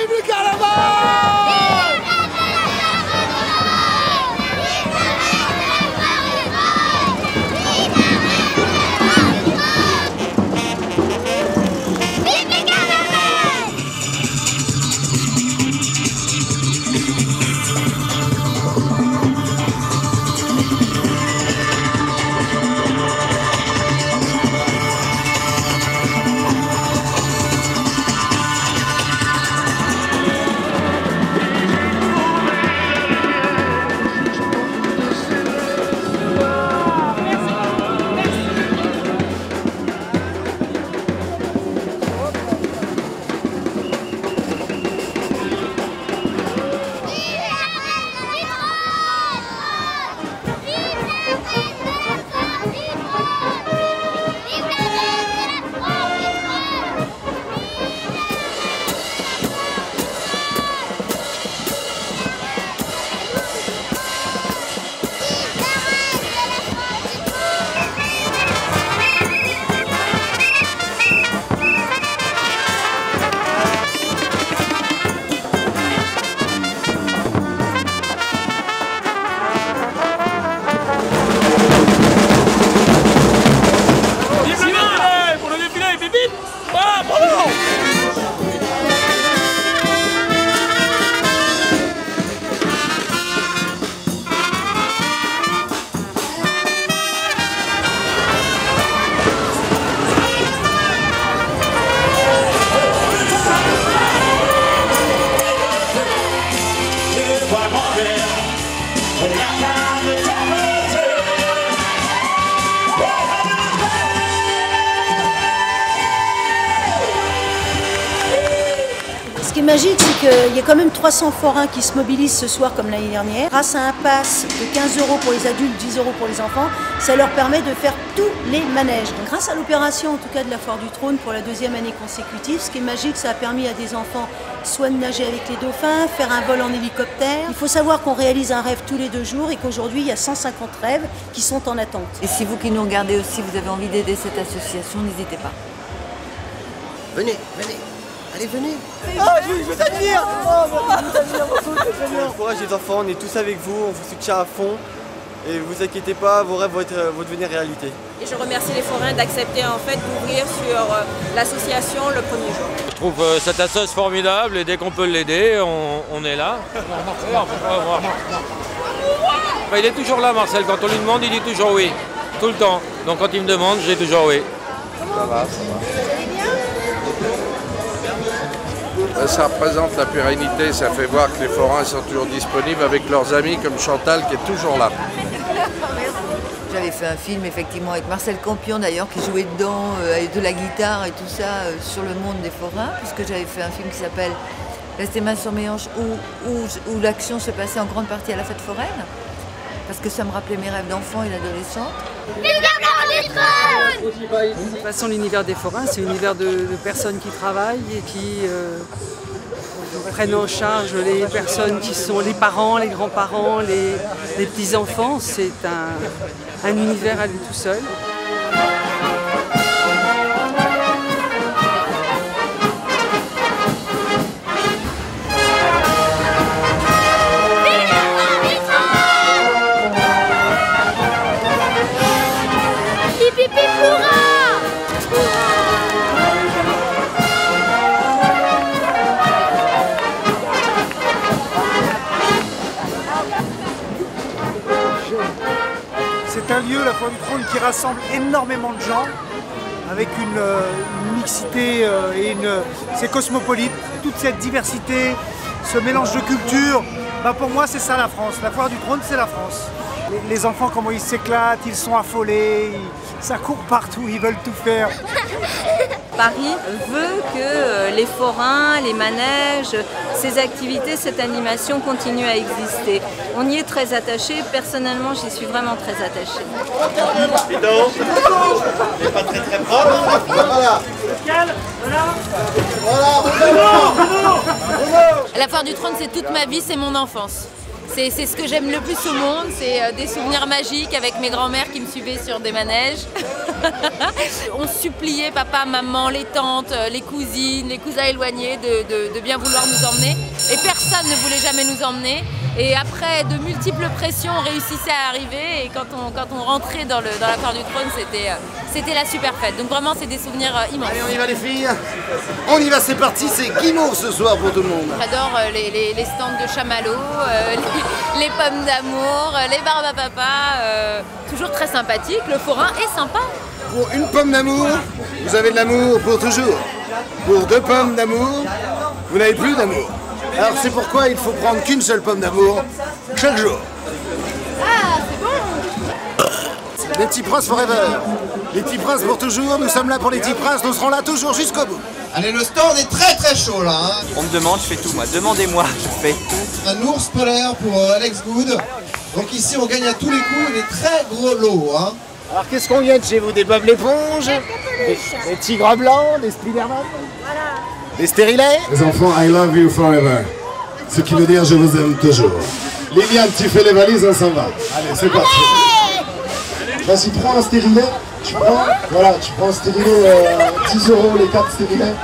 vive le carnaval! Ce qui est magique, c'est qu'il y a quand même 300 forains qui se mobilisent ce soir comme l'année dernière. Grâce à un pass de 15 € pour les adultes, 10 € pour les enfants, ça leur permet de faire tous les manèges. Donc, grâce à l'opération, en tout cas de la Foire du Trône, pour la 2e année consécutive, ce qui est magique, ça a permis à des enfants soit de nager avec les dauphins, faire un vol en hélicoptère. Il faut savoir qu'on réalise un rêve tous les 2 jours et qu'aujourd'hui, il y a 150 rêves qui sont en attente. Et si vous qui nous regardez aussi, vous avez envie d'aider cette association, n'hésitez pas. Venez, venez. Allez, venez! Ah, je vous admire! Oh, je vous admire beaucoup, courage les enfants, on est tous avec vous, on vous soutient à fond. Et vous inquiétez pas, vos rêves vont devenir réalité. Et je remercie les forains d'accepter en fait d'ouvrir sur l'association le premier jour. Je trouve cette association formidable et dès qu'on peut l'aider, on est là. Bah, il est toujours là, Marcel. Quand on lui demande, il dit toujours oui. Tout le temps. Donc quand il me demande, j'ai toujours oui. Ça va, ça va. Ça représente la pérennité, ça fait voir que les forains sont toujours disponibles avec leurs amis comme Chantal qui est toujours là. J'avais fait un film effectivement avec Marcel Campion d'ailleurs qui jouait dedans avec de la guitare et tout ça sur le monde des forains, puisque j'avais fait un film qui s'appelle Reste tes mains sur mes hanches où l'action se passait en grande partie à la fête foraine, parce que ça me rappelait mes rêves d'enfant et d'adolescente. De toute façon, l'univers des forains, c'est l'univers de personnes qui travaillent et qui prennent en charge les personnes qui sont les parents, les grands-parents, les petits-enfants. C'est un univers à lui tout seul. C'est un lieu, la Foire du Trône, qui rassemble énormément de gens, avec une mixité et c'est cosmopolite. Toute cette diversité, ce mélange de cultures, pour moi c'est ça la France. La Foire du Trône, c'est la France. Les enfants, comment ils s'éclatent, ils sont affolés, ça court partout, ils veulent tout faire. Paris veut que les forains, les manèges, ces activités, cette animation continue à exister. On y est très attaché. Personnellement, j'y suis vraiment très attachée. Bidon, n'est pas très propre. Voilà. La Foire du Trône, c'est toute ma vie, c'est mon enfance. C'est ce que j'aime le plus au monde, c'est des souvenirs magiques avec mes grands-mères qui me suivaient sur des manèges. On suppliait papa, maman, les tantes, les cousines, les cousins éloignés de bien vouloir nous emmener. Et personne ne voulait jamais nous emmener. Et après de multiples pressions, on réussissait à arriver. Et quand on rentrait dans la foire du trône, c'était la super fête. Donc vraiment, c'est des souvenirs immenses. Allez, on y va les filles. On y va, c'est parti, c'est guimauve ce soir pour tout le monde. J'adore les stands de chamallows, les pommes d'amour, les barbes à papa. Toujours très sympathique, le forain est sympa. Pour une pomme d'amour, vous avez de l'amour pour toujours. Pour 2 pommes d'amour, vous n'avez plus d'amour. Alors c'est pourquoi il faut prendre qu'une seule pomme d'amour chaque jour. Ah, c'est bon. Les petits princes forever. Les petits princes pour toujours, nous sommes là pour les petits princes, nous serons là toujours jusqu'au bout. Allez, le stand est très très chaud là. Hein. On me demande, je fais tout moi. Demandez-moi, je fais. Un ours polaire pour Alex Good. Donc ici on gagne à tous les coups des très gros lots. Hein. Alors qu'est-ce qu'on vient de chez vous? Des Bob l'éponge, des tigres blancs, des Spiderman, des stérilets? Les enfants, I love you forever. Ce qui veut dire je vous aime toujours. Liliane, tu fais les valises, on s'en va. Allez, c'est parti. Vas-y, prends un stérilet. Tu prends, voilà, tu prends un stérilet, 10 € les 4 stérilets.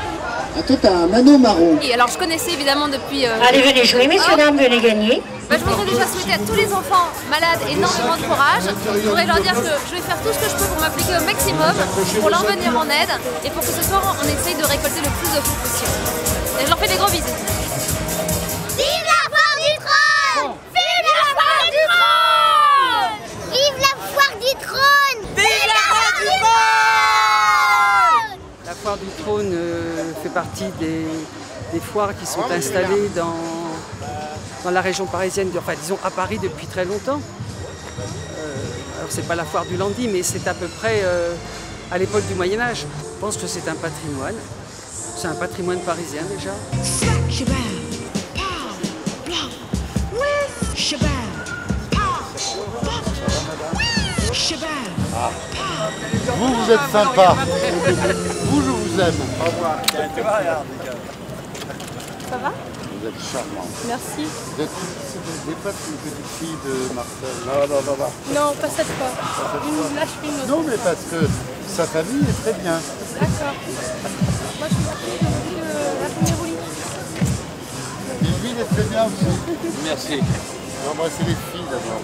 Ah, toi, t'as un anneau marron. Et alors, je connaissais évidemment depuis... Allez, venez jouer, messieurs, dames, venez gagner. Je voudrais déjà souhaiter à tous les enfants malades énormément de courage. Je voudrais leur dire que je vais faire tout ce que je peux pour m'appliquer au maximum, pour leur venir en aide et pour que ce soir, on essaye de récolter le plus de fonds possible. Et je leur fais des gros bisous. Vive la foire du trône! Vive la foire du trône! Vive la foire du trône! Vive la foire du trône! La foire du trône fait partie des foires qui sont installées dans la région parisienne, enfin disons à Paris depuis très longtemps. Alors c'est pas la foire du Landy, mais c'est à peu près à l'époque du Moyen-Âge. Je pense que c'est un patrimoine. C'est un patrimoine parisien déjà. Vous êtes sympa. Vous, je vous aime. Au revoir. Ça va? Vous êtes charmant. Merci. Vous êtes une petite fille de Marcel. Non. Non, pas cette fois. Une lâche une autre. Non, mais parce que sa famille est très bien. D'accord. Moi, je suis partie de la première roulie. Et lui, il est très bien aussi. Merci. Embrassez les filles d'abord.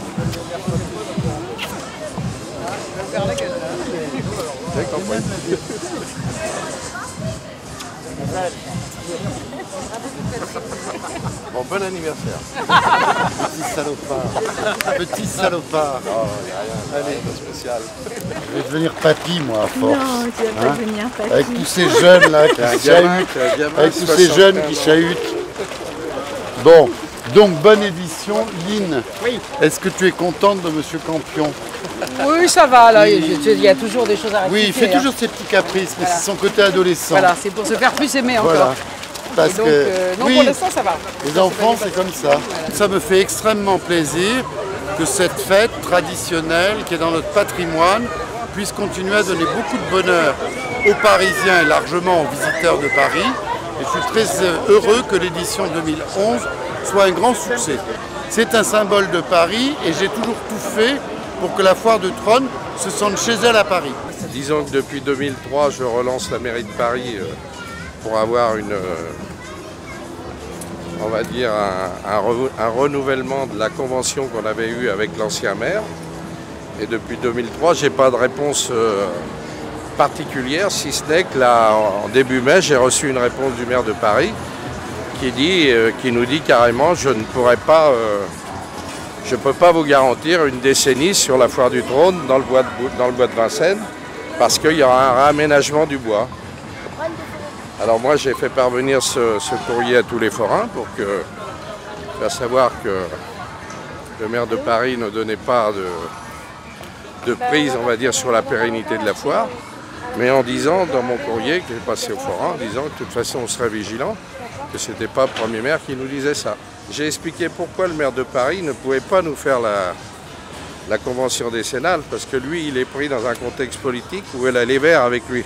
Bon, bon anniversaire. Petit salopard. Petit salopard. Oh, il n'y a rien. Allez, spécial. Je vais devenir papy, moi, à force. Non, tu vas pas devenir papy. Avec tous ces jeunes là qui chahutent. Avec tous ces jeunes qui chahutent. Bon, donc bonne édition. Lynn, Oui. est-ce que tu es contente de Monsieur Campion? Oui, ça va, là, il y a toujours des choses à rectifier. Oui, il fait toujours ses petits caprices, mais Voilà. c'est son côté adolescent. Voilà, c'est pour se faire plus aimer encore. Voilà. Parce Et donc, que, non, oui, pour l'instant, ça va. les enfants, c'est comme ça. Ça me fait extrêmement plaisir que cette fête traditionnelle, qui est dans notre patrimoine, puisse continuer à donner beaucoup de bonheur aux Parisiens et largement aux visiteurs de Paris. Et je suis très heureux que l'édition 2011 soit un grand succès. C'est un symbole de Paris et j'ai toujours tout fait pour que la foire de trône se sente chez elle à Paris. Disons que depuis 2003, je relance la mairie de Paris pour avoir on va dire un renouvellement de la convention qu'on avait eue avec l'ancien maire. Et depuis 2003, je n'ai pas de réponse particulière, si ce n'est que là, en début mai, j'ai reçu une réponse du maire de Paris qui nous dit carrément je ne pourrais pas, je ne peux pas vous garantir une décennie sur la foire du trône dans le bois de Vincennes parce qu'il y aura un réaménagement du bois. Alors moi j'ai fait parvenir ce courrier à tous les forains pour faire savoir que le maire de Paris ne donnait pas de prise, on va dire, sur la pérennité de la foire, mais en disant dans mon courrier que j'ai passé aux forains, en disant que de toute façon on serait vigilant, que ce n'était pas le premier maire qui nous disait ça. J'ai expliqué pourquoi le maire de Paris ne pouvait pas nous faire la convention décennale, parce que lui il est pris dans un contexte politique où elle a les Verts avec lui.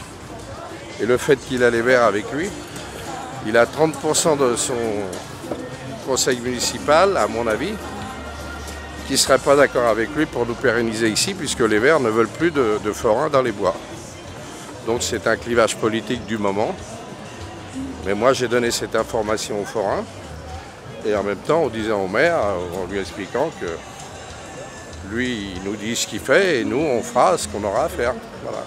Et le fait qu'il a les Verts avec lui, il a 30% de son conseil municipal, à mon avis, qui ne seraient pas d'accord avec lui pour nous pérenniser ici, puisque les Verts ne veulent plus de forains dans les bois. Donc c'est un clivage politique du moment. Mais moi j'ai donné cette information aux forains, et en même temps en disant au maire, en lui expliquant que lui il nous dit ce qu'il fait et nous on fera ce qu'on aura à faire. Voilà.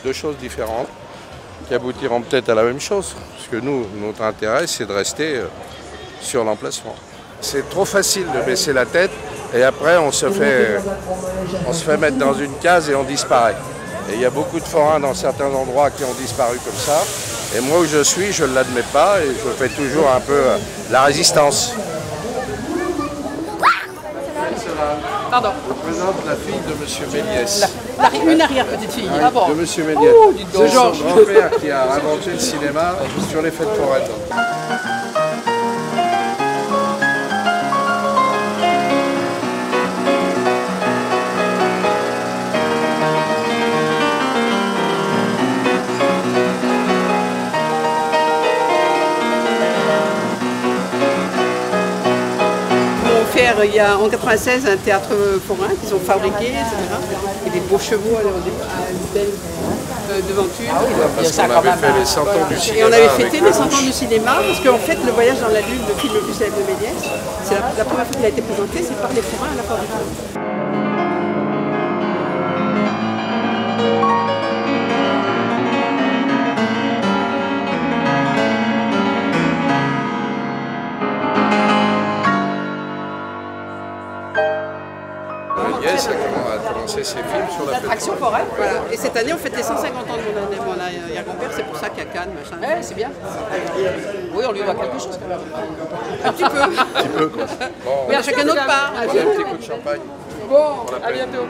Deux choses différentes qui aboutiront peut-être à la même chose, parce que nous, notre intérêt c'est de rester sur l'emplacement. C'est trop facile de baisser la tête et après on se fait mettre dans une case et on disparaît. Et il y a beaucoup de forains dans certains endroits qui ont disparu comme ça. Et moi où je suis, je ne l'admets pas et je fais toujours un peu la résistance. Pardon. Je présente la fille de M. Méliès. Une arrière-petite-fille. Oui, Ah bon. de M. Méliès. C'est son grand-père qui a inventé le cinéma sur les fêtes foraines. Il y a en 96 un théâtre forain qu'ils ont fabriqué, etc. Et des beaux chevaux à une belle devanture. Ah oui, parce qu'on avait fait les 100 ans du cinéma. Et on avait fêté les 100 ans du cinéma, parce qu'en fait, Le Voyage dans la Lune, le film le plus célèbre de Méliès, c'est la première fois qu'il a été présenté, c'est par des forains à la Porte du Trône. Méliès a commencé ses films sur la l'attraction foraine. Voilà. Et cette année, on fête les 150 ans de mon arrière-grand-père, c'est pour ça qu'il y a Cannes, machin. Ouais, c'est bien. Oui, on lui doit quelque chose quand même. Un petit peu. Un petit peu, quoi. Bon, mais à chacun notre part. On a un petit coup de champagne. Bon, à bientôt.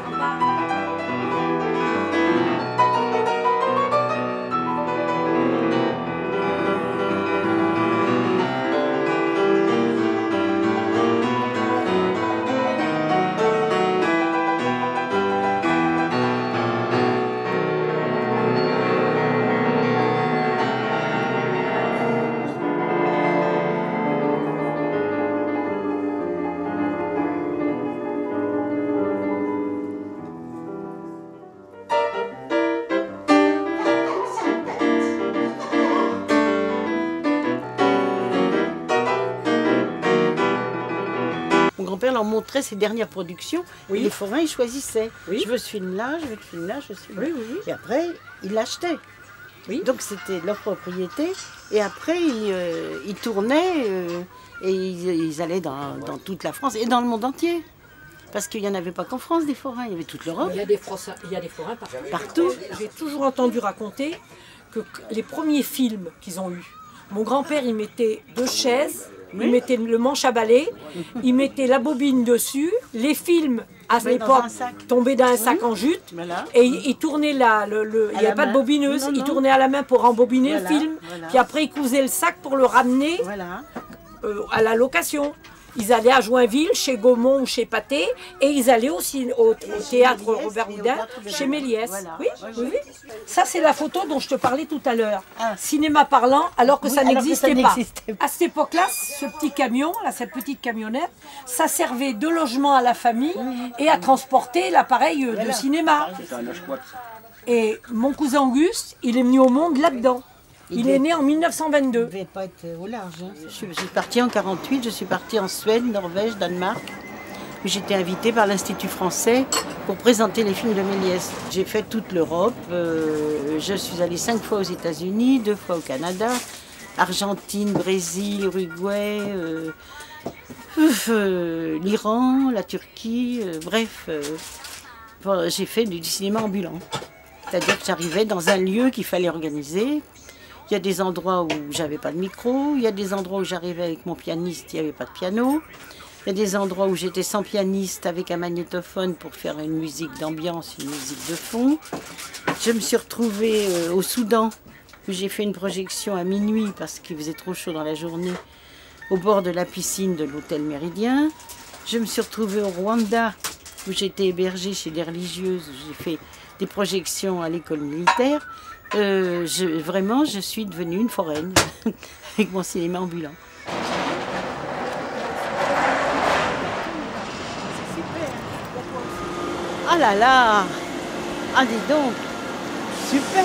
Mon grand-père leur montrait ses dernières productions, oui. Et les forains ils choisissaient. Oui. Je veux ce film-là, je veux ce film-là, je veux ce film-là. Oui, oui. Et après, ils l'achetaient. Oui. Donc c'était leur propriété. Et après, ils tournaient et ils allaient dans toute la France et dans le monde entier. Parce qu'il n'y en avait pas qu'en France des forains, il y avait toute l'Europe. Il y a des forains partout. Partout. J'ai toujours entendu raconter que les premiers films qu'ils ont eus, mon grand-père il mettait 2 chaises, il mettait le manche à balai, il mettait la bobine dessus, les films à l'époque tombaient dans un sac en jute, et il tournait il n'y avait pas de bobineuse, il tournait à la main pour embobiner le film, puis après il cousait le sac pour le ramener à la location. Ils allaient à Joinville, chez Gaumont ou chez Pathé, et ils allaient aussi au théâtre Robert Houdin, chez Méliès. Voilà. Oui, oui, oui. Ça, c'est la photo dont je te parlais tout à l'heure. Cinéma parlant, alors que ça n'existait pas. À cette époque-là, ce petit camion, là, cette petite camionnette, ça servait de logement à la famille et à transporter l'appareil de cinéma. Et mon cousin Auguste, il est venu au monde là-dedans. Il est né en 1922. Il ne devait pas être au large. Hein. Je suis partie en 1948, je suis partie en Suède, Norvège, Danemark. J'étais invitée par l'Institut français pour présenter les films de Méliès. J'ai fait toute l'Europe. Je suis allée 5 fois aux États-Unis, 2 fois au Canada, Argentine, Brésil, Uruguay, l'Iran, la Turquie, bref. J'ai fait du cinéma ambulant. C'est-à-dire que j'arrivais dans un lieu qu'il fallait organiser. Il y a des endroits où j'avais pas de micro, il y a des endroits où j'arrivais avec mon pianiste, il n'y avait pas de piano. Il y a des endroits où j'étais sans pianiste avec un magnétophone pour faire une musique d'ambiance, une musique de fond. Je me suis retrouvée au Soudan, où j'ai fait une projection à minuit parce qu'il faisait trop chaud dans la journée, au bord de la piscine de l'hôtel Méridien. Je me suis retrouvée au Rwanda, où j'étais hébergée chez des religieuses, où j'ai fait des projections à l'école militaire. Vraiment, je suis devenue une foraine avec mon cinéma ambulant. Ah là là. Ah dis donc. Super.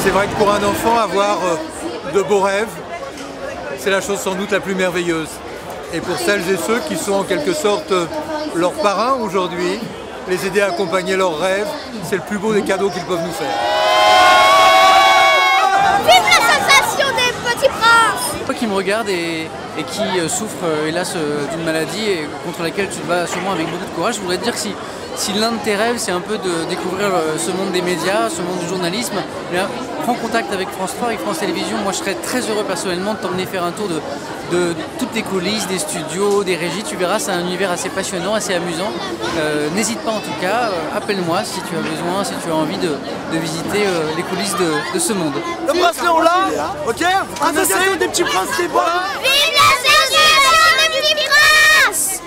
C'est vrai que pour un enfant, avoir de beaux rêves, c'est la chose sans doute la plus merveilleuse. Et pour celles et ceux qui sont en quelque sorte leurs parrains aujourd'hui, les aider à accompagner leurs rêves, c'est le plus beau des cadeaux qu'ils peuvent nous faire. Vive la sensation des petits princes! Toi qui me regarde et qui souffre hélas d'une maladie et contre laquelle tu te bats sûrement avec beaucoup de courage, je voudrais te dire que si l'un de tes rêves c'est un peu de découvrir ce monde des médias, ce monde du journalisme, eh bien, prends contact avec France 3, avec France Télévisions. Moi je serais très heureux personnellement de t'emmener faire un tour de toutes les coulisses, des studios, des régies. Tu verras, c'est un univers assez passionnant, assez amusant. N'hésite pas en tout cas, appelle-moi si tu as besoin, si tu as envie de visiter les coulisses de ce monde. Le bracelet on l'a, ok? Association des petits princes, c'est bon. Vive l'association des petits princes!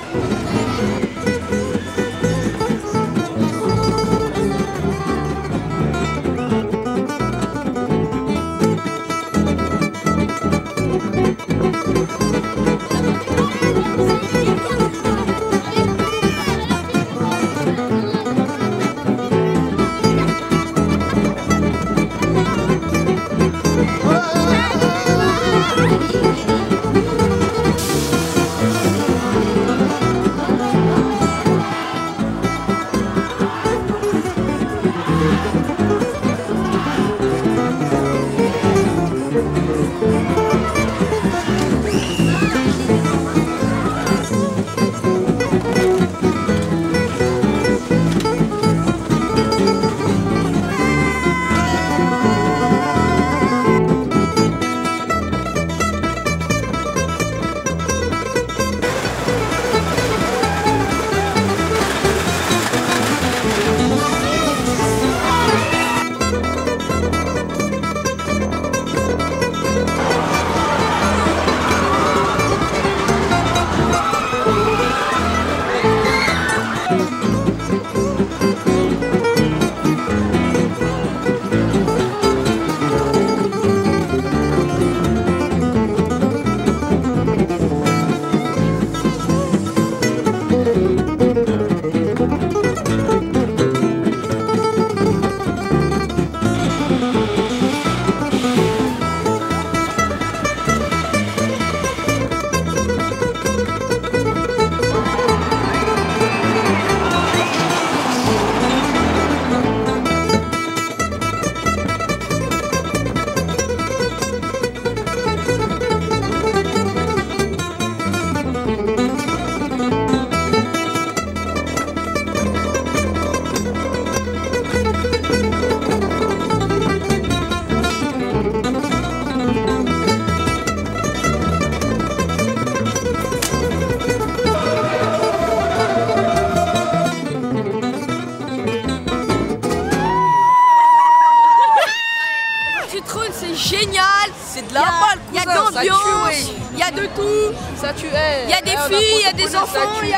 Génial, c'est de la balle, il y a de l'ambiance, il y a de tout, ça tue, il y a des filles, il y a des enfants, il y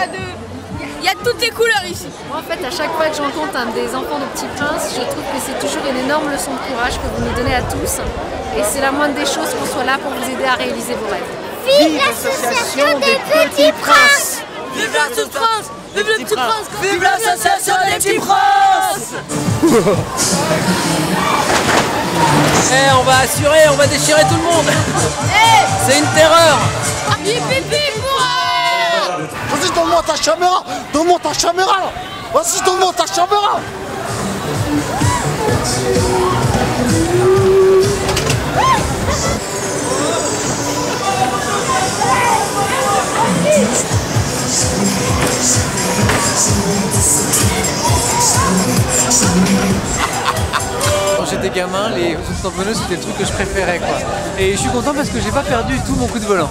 a toutes les couleurs ici. Moi, en fait, à chaque fois que je rencontre un des enfants de Petit Prince, je trouve que c'est toujours une énorme leçon de courage que vous nous donnez à tous, et c'est la moindre des choses qu'on soit là pour vous aider à réaliser vos rêves. Vive l'association des petits princes! Vive l'association des petits princes! Vive les petits princes! Vive l'association des petits princes! Eh, on va assurer, on va déchirer tout le monde. C'est une terreur. Vas-y, donne-moi ta caméra. Donne-moi ta caméra. Vas-y, donne-moi ta caméra. Quand j'étais gamin, les tamponneuses c'était le truc que je préférais quoi. Et je suis content parce que j'ai pas perdu du tout mon coup de volant.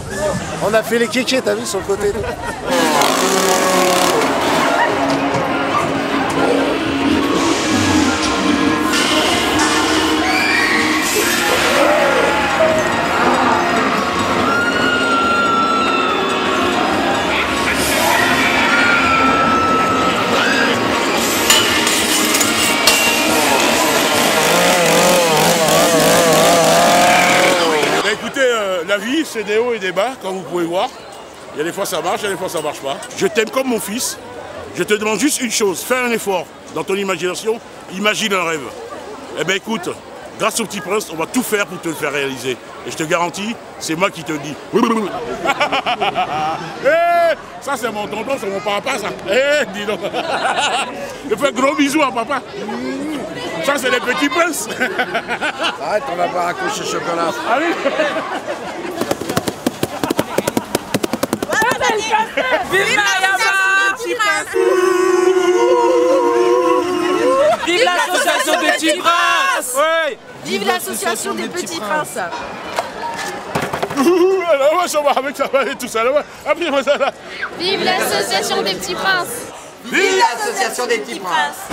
On a fait les kékés, t'as vu sur le côté. c'est des hauts et des bas, comme vous pouvez voir. Il y a des fois ça marche, il y a des fois ça marche pas. Je t'aime comme mon fils. Je te demande juste une chose, fais un effort dans ton imagination, imagine un rêve. Eh bien écoute, grâce au Petit Prince, on va tout faire pour te le faire réaliser. Et je te garantis, c'est moi qui te le dis. Ça c'est mon tonton, c'est mon papa ça. Dis donc. Je fais gros bisous à papa. Ça c'est les Petits Princes. Arrête, on va pas accrocher chocolat. Ah oui. Vive l'association des Petits Princes. Ouais. Vive l'association des Petits Princes. Alors, ça va avec ça va et tout ça. Après, ça là. Vive l'association des Petits Princes. Vive l'association des Petits Princes.